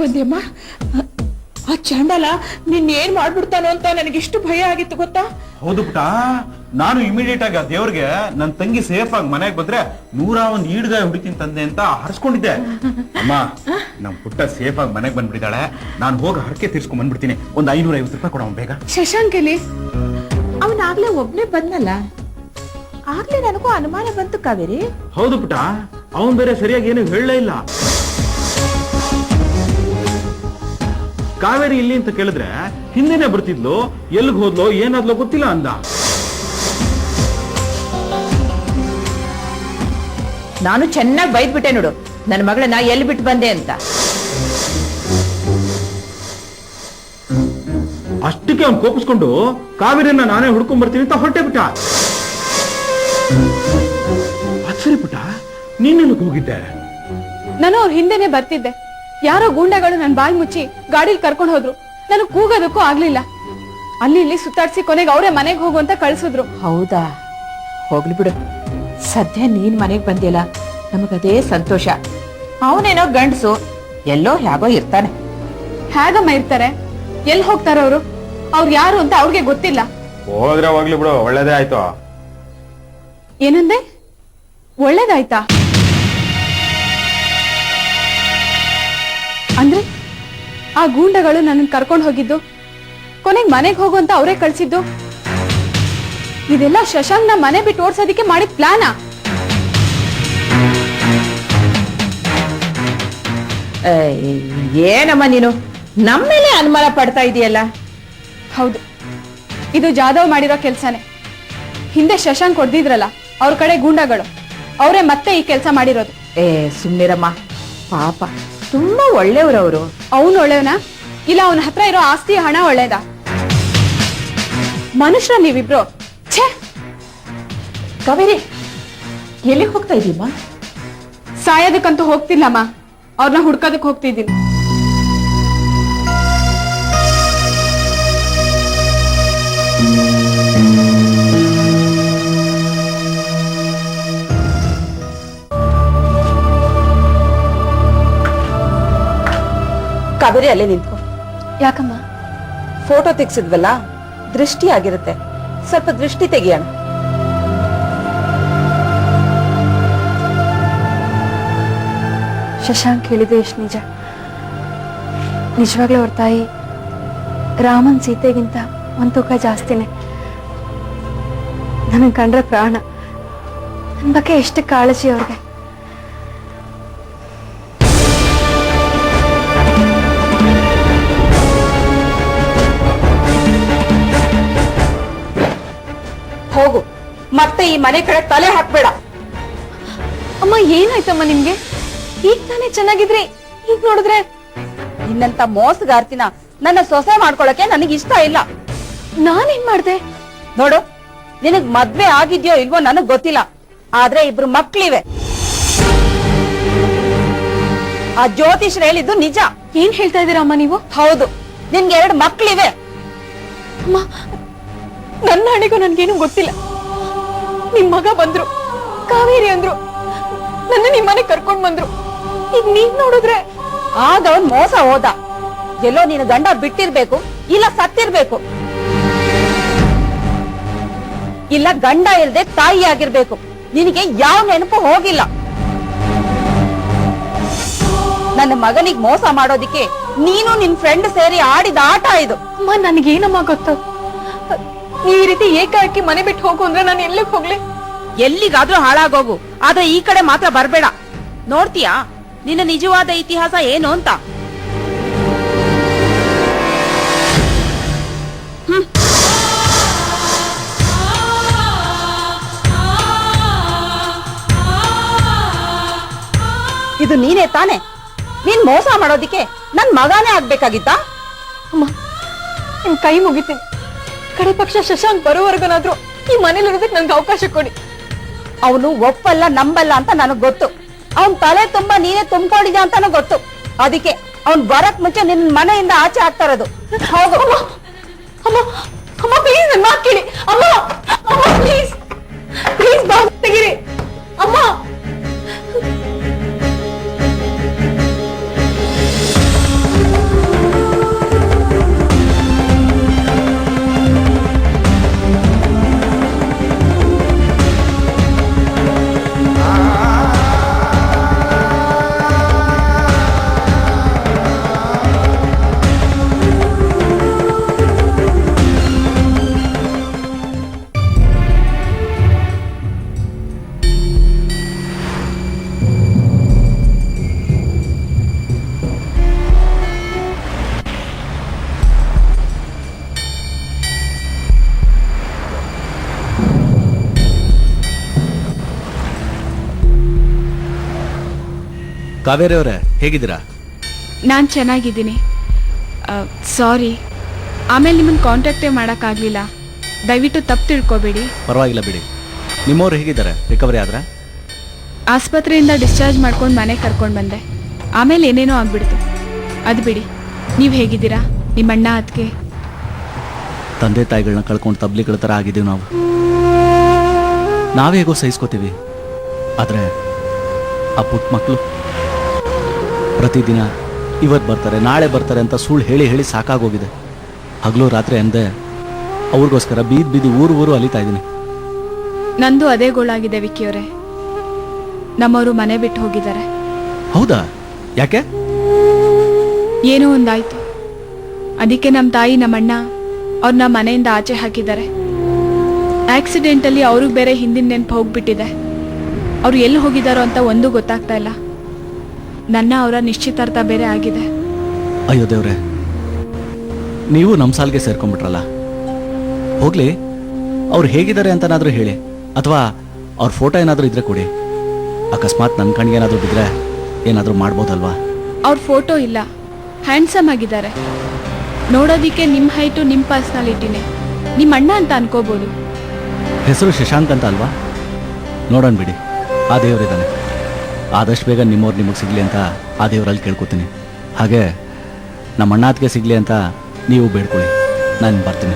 ಬಂದೆಮ್ಮ. ಆ ಚಂಡಾಲ ನಿನ್ನೇನ್ ಮಾಡ್ಬಿಡ್ತಾನೋ ಅಂತ ನನಗಿಷ್ಟು ಭಯ ಆಗಿತ್ತು ಗೊತ್ತಾ? ಹೌದು ಪುಟ, ನಾನು ಇಮಿಡಿಯೇಟ್ ಆಗಿ ಆ ದೇವ್ರಿಗೆ ನನ್ನ ತಂಗಿ ಸೇಫ್ ಆಗಿ ಮನೆಗೆ ಬಂದ್ರೆ 101 ಈಡ್ಗಾಯ ಹುಡುಕಿನ ತಂದೆ ಅಂತ ಹರಿಸ್ಕೊಂಡಿದ್ದೆ. ಅಮ್ಮ, ನಮ್ ಪುಟ್ಟ ಸೇಫ್ ಆಗಿ ಮನೆಗೆ ಬಂದ್ಬಿಟ್ಟಿದ್ದಾಳೆ. ನಾನು ಹೋಗಿ ಹರಕೆ ತೀರ್ಸ್ಕೊಂಡ್ ಬಂದ್ಬಿಡ್ತೀನಿ. ಒಂದು 550 ರೂಪಾಯಿ ಕೊಡ ಬೇಗ. ಶಶಾಂಕಲಿ ಅವನಾಗ್ಲೇ ಒಬ್ನೇ ಬಂದಲ್ಲ, ಆಗ್ಲೇ ನನಗೂ ಅನುಮಾನ ಬಂತು ಕಾವೇರಿ. ಹೌದು ಪುಟ, ಅವನ್ ಬೇರೆ ಸರಿಯಾಗಿ ಏನು ಹೇಳಲೇ ಇಲ್ಲ. ಕಾವೇರಿ ಇಲ್ಲಿ ಅಂತ ಕೇಳಿದ್ರೆ ಹಿಂದೆನೆ ಬರ್ತಿದ್ಲು, ಎಲ್ಲಿಗೆ ಹೋದ್ಲೋ ಏನಾದ್ಲೋ ಗೊತ್ತಿಲ್ಲ ಅಂದ. ನಾನು ಚೆನ್ನಾಗಿ ಬೈದ್ಬಿಟ್ಟೆ ನೋಡು ನನ್ನ ಮಗಳನ್ನ ಎಲ್ಲಿ ಬಿಟ್ಟು ಬಂದೆ ಅಂತ. ಅಷ್ಟಕ್ಕೆ ಅವ್ನು ಕೋಪಿಸ್ಕೊಂಡು ಕಾವೇರಿಯನ್ನ ನಾನೇ ಹುಡ್ಕೊಂಡ್ ಬರ್ತೀನಿ ಅಂತ ಹೊರಟೆ ಬಿಟ್ಟ. ಸರಿ ಪುಟ್ಟ, ನೀನೆಲ್ಲಿಗೆ ಹೋಗಿದ್ದೆ? ನಾನು ಅವ್ರ ಹಿಂದೆನೆ ಬರ್ತಿದ್ದೆ. ಯಾರೋ ಗೂಂಡಗಳು ನನ್ ಬಾಯಿ ಮುಚ್ಚಿ ಗಾಡಿಲಿ ಕರ್ಕೊಂಡು ಹೋದ್ರು. ನಾನು ಕೂಗೋದಕ್ಕೂ ಆಗ್ಲಿಲ್ಲ. ಅಲ್ಲಿ ಇಲ್ಲಿ ಸುತ್ತಾಡ್ಸಿ ಕೊನೆಗೆ ಅವರೇ ಮನೆಗೆ ಹೋಗು ಅಂತ ಕಳ್ಸಿದ್ರು. ಹೌದಾ? ಹೋಗ್ಲಿ ಬಿಡು, ಸದ್ಯ ನೀನ್ ಮನೆಗ್ ಬಂದಿಲ್ಲ, ನಮಗದೇ ಸಂತೋಷ. ಅವನೇನೋ ಗಂಡಸು, ಎಲ್ಲೋ ಹೇಗೋ ಇರ್ತಾನೆ. ಹೇಗಮ್ಮ ಇರ್ತಾರೆ? ಎಲ್ಲಿ ಹೋಗ್ತಾರ ಅವರು? ಅವ್ರು ಯಾರು ಅಂತ ಅವ್ರಿಗೆ ಗೊತ್ತಿಲ್ಲ. ಹೋದ್ರೆ ಹೋಗ್ಲಿ ಬಿಡು, ಒಳ್ಳೇದೇ ಆಯ್ತು. ಏನಂದೆ? ಒಳ್ಳೇದಾಯ್ತಾ? ಅಂದ್ರೆ ಆ ಗೂಂಡಗಳು ನನ್ನ ಕರ್ಕೊಂಡು ಹೋಗಿದ್ದು, ಕೊನೆಗೆ ಮನೆಗೆ ಹೋಗು ಅಂತ ಅವರೇ ಕಳ್ಸಿದ್ದು, ಇದೆಲ್ಲ ಶಶಾಂಕ್ ನ ಮನೆ ಬಿಟ್ಟು ಓಡ್ಸೋದಿಕ್ಕೆ ಮಾಡಿದ ಪ್ಲಾನಾ? ಏನಮ್ಮ ನೀನು ನಮ್ಮೇಲೆ ಅನುಮಾನ ಪಡ್ತಾ ಇದೀಯಲ್ಲ? ಹೌದು, ಇದು ಜಾಧವ್ ಮಾಡಿರೋ ಕೆಲ್ಸನೇ. ಹಿಂದೆ ಶಶಾಂಕ್ ಹೊಡೆದಿದ್ರಲ್ಲ ಅವ್ರ ಕಡೆ ಗೂಂಡಗಳು, ಅವರೇ ಮತ್ತೆ ಈ ಕೆಲಸ ಮಾಡಿರೋದು. ಸುಮ್ನಿರಮ್ಮ, ಪಾಪ ತುಂಬಾ ಒಳ್ಳೆಯವ್ರವ್ರು. ಅವನು ಒಳ್ಳೆಯವನ ಇಲ್ಲ ಅವನ ಹತ್ರ ಇರೋ ಆಸ್ತಿ ಹಣ ಒಳ್ಳೇದಾ? ಮನುಷ್ಯ ನೀವಿಬ್ರು. ಛೇ ಕಾವೇರಿ, ಎಲ್ಲಿ ಹೋಗ್ತಾ ಇದೀಮ್ಮ? ಸಾಯೋದಕ್ಕಂತೂ ಹೋಗ್ತಿಲ್ಲಮ್ಮ, ಅವ್ರನ್ನ ಹುಡ್ಕೋದಕ್ಕೆ ಹೋಗ್ತಿದ್ದೀನಿ. ಕಾವೇರಿ, ಅಲ್ಲೇ ನಿಂತ್ಕೋ. ಯಾಕಮ್ಮ? ಫೋಟೋ ತೆಗ್ಸಿದ್ವಲ್ಲ, ದೃಷ್ಟಿ ಆಗಿರುತ್ತೆ, ಸ್ವಲ್ಪ ದೃಷ್ಟಿ ತೆಗಿಯೋಣ. ಶಶಾಂಕ್ ಹೇಳಿದ್ದು ಎಷ್ಟು ನಿಜ. ನಿಜವಾಗ್ಲೂ ಅವ್ರ ತಾಯಿ ರಾಮನ್ ಸೀತೆಗಿಂತ ಒಂದು ತೂಕ ಜಾಸ್ತಿನೇ. ನನಗೆ ಕಂಡ್ರೆ ಪ್ರಾಣ. ನನ್ನ ಬಗ್ಗೆ ಎಷ್ಟು ಕಾಳಜಿ ಅವ್ರಿಗೆ. ಹೋಗು, ಮತ್ತೆ ಈ ಮನೆ ಕಡೆ ತಲೆ ಹಾಕ್ಬೇಡ. ಅಮ್ಮ, ಏನಾಯ್ತಮ್ಮ ನಿಮ್ಗೆ? ಈಗ ತಾನೇ ಚೆನ್ನಾಗಿದ್ರಿ, ಈಗ ನೋಡಿದ್ರೆ ನಿನ್ನಂತ ಮೋಸಗಾರ್ತಿನ ನನ್ನ ಸೊಸೆ ಮಾಡ್ಕೊಳಕ್ಕೆ ನನಗೆ ಇಷ್ಟ ಇಲ್ಲ. ನಾನೇನ್ ಮಾಡ್ದೆ? ನೋಡು, ನಿನಗ್ ಮದ್ವೆ ಆಗಿದ್ಯೋ ಇಲ್ವೋ ನನಗ್ ಗೊತ್ತಿಲ್ಲ, ಆದ್ರೆ ಇಬ್ರು ಮಕ್ಳಿವೆ. ಆ ಜ್ಯೋತಿಷ್ರು ಹೇಳಿದ್ದು ನಿಜ. ಏನ್ ಹೇಳ್ತಾ ಇದೀರಾ ಅಮ್ಮ ನೀವು? ಹೌದು, ನಿನ್ಗೆ 2 ಮಕ್ಳಿವೆ. ಅಮ್ಮ, ನನ್ನ ಹಣೆಗೂ ನನ್ಗೇನು ಗೊತ್ತಿಲ್ಲ. ನಿಮ್ ಮಗ ಬಂದ್ರು, ಕಾವೇರಿ ಅಂದ್ರು, ನನ್ನ ನಿಮ್ಮನೆ ಕರ್ಕೊಂಡ್ ಬಂದ್ರು. ಈಗ ನೀವ್ ನೋಡಿದ್ರೆ ಆಗ ಅವನ್ ಮೋಸ ಹೋದ. ಎಲ್ಲೋ ನೀನು ಗಂಡ ಬಿಟ್ಟಿರ್ಬೇಕು, ಇಲ್ಲ ಸತ್ತಿರ್ಬೇಕು, ಇಲ್ಲ ಗಂಡ ಇಲ್ದೆ ತಾಯಿ ಆಗಿರ್ಬೇಕು. ನಿನಗೆ ಯಾವ ನೆನಪು ಹೋಗಿಲ್ಲ. ನನ್ನ ಮಗನಿಗೆ ಮೋಸ ಮಾಡೋದಿಕ್ಕೆ ನೀನು ನಿನ್ ಫ್ರೆಂಡ್ ಸೇರಿ ಆಡಿದ ಆಟ ಇದು. ಅಮ್ಮ, ನನಗೇನಮ್ಮ ಗೊತ್ತು? ನೀವ್ ಈ ರೀತಿ ಏಕಾಏಕಿ ಮನೆ ಬಿಟ್ಟು ಹೋಗು ಅಂದ್ರೆ ನಾನು ಎಲ್ಲಿಗೆ ಹೋಗ್ಲಿ? ಎಲ್ಲಿಗಾದ್ರೂ ಹಾಳಾಗೋಗು, ಆದ್ರೆ ಈ ಕಡೆ ಮಾತ್ರ ಬರ್ಬೇಡ. ನೋಡ್ತೀಯಾ ನಿನ್ನ ನಿಜವಾದ ಇತಿಹಾಸ ಏನು ಅಂತ? ಇದು ನೀನೇ ತಾನೆ? ನೀನ್ ಮೋಸ ಮಾಡೋದಿಕ್ಕೆ ನನ್ ಮಗನೇ ಆಗ್ಬೇಕಾಗಿತ್ತ? ಅಮ್ಮ, ನಿಮ್ ಕೈ ಮುಗಿತೀನಿ. ಕಡೆ ಪಕ್ಷ ಶಶಾಂಕ್ ಬರೋವರೆಗನಾದ್ರೂ ಈ ಮನೇಲಿ ಇರೋದಕ್ಕೆ ನನ್ಗೆ ಅವಕಾಶ ಕೊಡಿ. ಅವನು ಒಪ್ಪಲ್ಲ ನಂಬಲ್ಲ ಅಂತ ನನಗ್ ಗೊತ್ತು. ಅವನ್ ತಲೆ ತುಂಬಾ ನೀನೇ ತುಂಬಿಕೊಂಡಿದ್ಯಾ ಅಂತಾನು ಗೊತ್ತು. ಅದಕ್ಕೆ ಅವ್ನ್ ಬರಕ್ ಮುಂಚೆ ನಿನ್ ಮನೆಯಿಂದ ಆಚೆ ಆಗ್ತಾ ಇರೋದು. ಹೋಗು. ಅಮ್ಮ, ಅಮ್ಮ ಪ್ಲೀಸ್ ನನ್ನ ಮಾತು ಕೇಳಿ. ಅಮ್ಮ, ಅಮ್ಮ ಪ್ಲೀಸ್, ಪ್ಲೀಸ್ ಬಾಬು ತೆಗೀರಿ. ಅಮ್ಮ, ಕಾವೇರಿ ಅವರೇ, ಹೇಗಿದ್ದೀರಾ? ನಾನು ಚೆನ್ನಾಗಿದ್ದೀನಿ. ಸಾರಿ, ಆಮೇಲೆ ನಿಮ್ಮನ್ನು ಕಾಂಟ್ಯಾಕ್ಟೇ ಮಾಡೋಕ್ಕಾಗಲಿಲ್ಲ. ದಯವಿಟ್ಟು ತಪ್ಪು ತಿಳ್ಕೊಬೇಡಿ. ಪರವಾಗಿಲ್ಲ ಬಿಡಿ. ನಿಮ್ಮವ್ರು ಹೇಗಿದ್ದಾರೆ? ರಿಕವರಿ ಆದ್ರ? ಆಸ್ಪತ್ರೆಯಿಂದ ಡಿಸ್ಚಾರ್ಜ್ ಮಾಡ್ಕೊಂಡು ಮನೆಗೆ ಕರ್ಕೊಂಡು ಬಂದೆ. ಆಮೇಲೆ ಏನೇನೋ ಆಗ್ಬಿಡ್ತು. ಅದು ಬಿಡಿ, ನೀವು ಹೇಗಿದ್ದೀರಾ? ನಿಮ್ಮ ಅಣ್ಣ ಅದಕ್ಕೆ ತಂದೆ ತಾಯಿಗಳನ್ನ ಕಳ್ಕೊಂಡು ತಬ್ಲಿಗಳ ಥರ ಆಗಿದ್ದೀವಿ ನಾವು. ನಾವೇ ಹೇಗೋ ಸಹಿಸ್ಕೋತೀವಿ, ಆದರೆ ಆ ಪುಟ್ಟ ಮಕ್ಕಳು ಪ್ರತಿದಿನ ಇವತ್ತು ಬರ್ತಾರೆ ನಾಳೆ ಬರ್ತಾರೆ ಅಂತ ಸುಳ್ಳು ಹೇಳಿ ಹೇಳಿ ಸಾಕಾಗೋಗಿದೆ. ಹಗಲು ರಾತ್ರಿ ಅಂದೆ ಅವ್ರಿಗೋಸ್ಕರ ಬೀದಿ ಊರು ಅಲಿತಾ ಇದ್ದೀನಿ. ನಂದು ಅದೇ ಗೋಳಾಗಿದೆ ವಿಕ್ಕಿಯವರೇ. ನಮ್ಮವರು ಮನೆ ಬಿಟ್ಟು ಹೋಗಿದ್ದಾರೆ. ಹೌದಾ? ಯಾಕೆ? ಏನೋ ಒಂದಾಯ್ತು. ಅದಕ್ಕೆ ನಮ್ಮ ತಾಯಿ ನಮ್ಮಣ್ಣ ಅವ್ರನ್ನ ಮನೆಯಿಂದ ಆಚೆ ಹಾಕಿದ್ದಾರೆ. ಆಕ್ಸಿಡೆಂಟಲ್ಲಿ ಅವ್ರಿಗೆ ಬೇರೆ ಹಿಂದಿನ ನೆನಪು ಹೋಗ್ಬಿಟ್ಟಿದೆ. ಅವ್ರು ಎಲ್ಲಿ ಹೋಗಿದಾರೋ ಅಂತ ಒಂದೂ ಗೊತ್ತಾಗ್ತಾ ಇಲ್ಲ. ನನ್ನ ಅವರ ನಿಶ್ಚಿತಾರ್ಥ ಬೇರೆ ಆಗಿದೆ. ಅಯ್ಯೋ ದೇವ್ರೆ, ನೀವು ನಮ್ಮ ಸಾಲ್ಗೆ ಸೇರ್ಕೊಂಡ್ಬಿಟ್ರಲ್ಲ. ಹೋಗ್ಲಿ, ಅವ್ರು ಹೇಗಿದ್ದಾರೆ ಅಂತನಾದ್ರೂ ಹೇಳಿ, ಅಥವಾ ಅವ್ರ ಫೋಟೋ ಏನಾದರೂ ಇದ್ರೆ ಕೊಡಿ. ಅಕಸ್ಮಾತ್ ನನ್ನ ಕಣ್ಗೆ ಏನಾದರೂ ಬಿದ್ದರೆ ಏನಾದರೂ ಮಾಡ್ಬೋದಲ್ವಾ? ಅವ್ರ ಫೋಟೋ ಇಲ್ಲ, ಹ್ಯಾಂಡ್ಸಮ್ ಆಗಿದ್ದಾರೆ. ನೋಡೋದಿಕ್ಕೆ ನಿಮ್ಮ ಹೈಟು ನಿಮ್ಮ ಪರ್ಸ್ನಾಲಿಟಿನೇ. ನಿಮ್ಮ ಅಣ್ಣ ಅಂತ ಅನ್ಕೋಬೋದು. ಹೆಸರು ಶಶಾಂಕ್ ಅಂತ ಅಲ್ವಾ? ನೋಡೋಣ ಬಿಡಿ, ಆ ದೇವರಿದ್ದಾನೆ. ಆದಷ್ಟು ಬೇಗ ನಿಮ್ಮವ್ರು ನಿಮಗೆ ಸಿಗಲಿ ಅಂತ ಆ ದೇವರಲ್ಲಿ ಕೇಳ್ಕೊತೀನಿ. ಹಾಗೆ ನಮ್ಮ ಅಣ್ಣ ಅದಕ್ಕೆ ಸಿಗಲಿ ಅಂತ ನೀವು ಬೇಡ್ಕೊಳ್ಳಿ. ನಾನು ಬರ್ತೀನಿ.